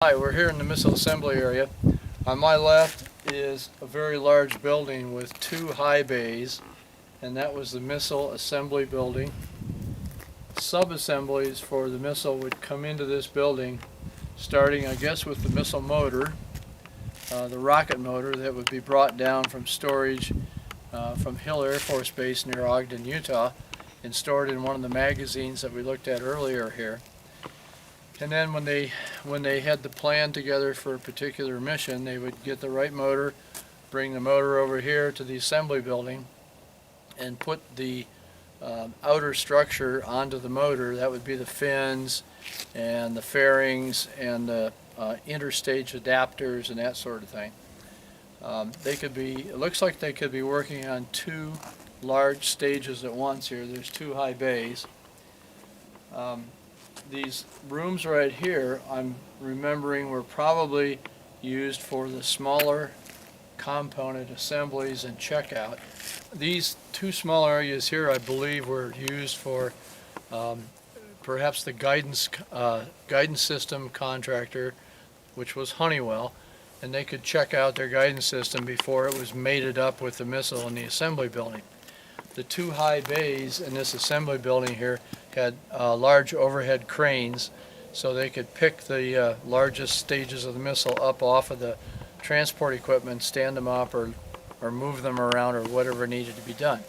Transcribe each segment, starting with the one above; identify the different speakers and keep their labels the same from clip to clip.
Speaker 1: Hi, we're here in the missile assembly area. On my left is a very large building with two high bays, and that was the missile assembly building. Sub-assemblies for the missile would come into this building, starting I guess with the missile motor, the rocket motor that would be brought down from storage from Hill Air Force Base near Ogden, Utah, and stored in one of the magazines that we looked at earlier here. And then when they had the plan together for a particular mission, they would get the right motor, bring the motor over here to the assembly building, and put the outer structure onto the motor. That would be the fins and the fairings and the interstage adapters and that sort of thing. It looks like they could be working on two large stages at once here. There's two high bays. These rooms right here, I'm remembering, were probably used for the smaller component assemblies and checkout. These two small areas here, I believe, were used for perhaps the guidance system contractor, which was Honeywell, and they could check out their guidance system before it was mated up with the missile in the assembly building. The two high bays in this assembly building here had large overhead cranes, so they could pick the largest stages of the missile up off of the transport equipment, stand them up or move them around or whatever needed to be done.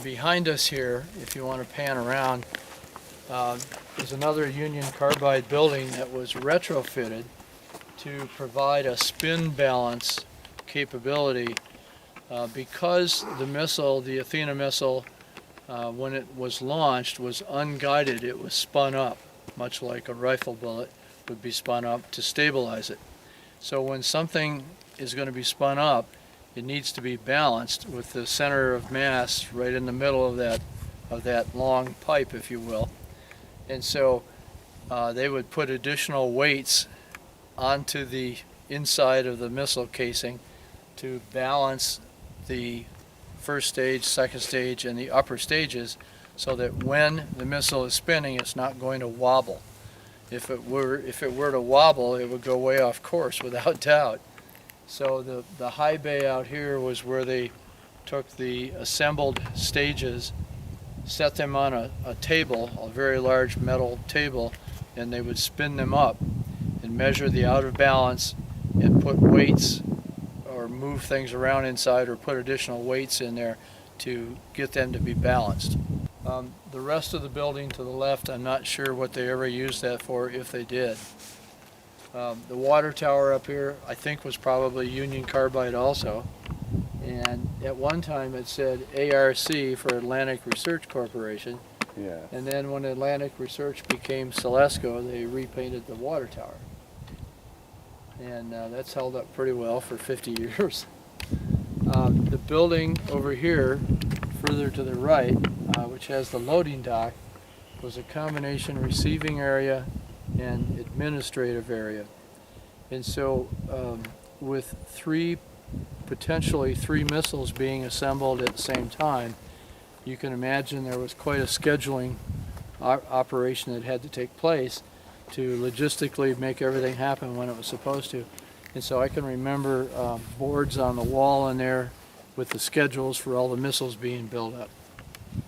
Speaker 1: Behind us here, if you want to pan around, is another Union Carbide building that was retrofitted to provide a spin balance capability. Because the missile, the Athena missile, when it was launched, was unguided, it was spun up, much like a rifle bullet would be spun up to stabilize it. So when something is going to be spun up, it needs to be balanced with the center of mass right in the middle of that long pipe, if you will. And so they would put additional weights onto the inside of the missile casing to balance the first stage, second stage, and the upper stages, so that when the missile is spinning, it's not going to wobble. If it were to wobble, it would go way off course without doubt. So the high bay out here was where they took the assembled stages, set them on a table, a very large metal table, and they would spin them up and measure the out of balance and put weights or move things around inside or put additional weights in there to get them to be balanced. The rest of the building to the left, I'm not sure what they ever used that for, if they did. The water tower up here, I think, was probably Union Carbide also. And at one time it said ARC for Atlantic Research Corporation.
Speaker 2: Yeah.
Speaker 1: And then when Atlantic Research became Celesco, they repainted the water tower. And that's held up pretty well for 50 years. The building over here, further to the right, which has the loading dock, was a combination receiving area and administrative area. And so with potentially three missiles being assembled at the same time, you can imagine there was quite a scheduling operation that had to take place to logistically make everything happen when it was supposed to. And so I can remember boards on the wall in there with the schedules for all the missiles being built up.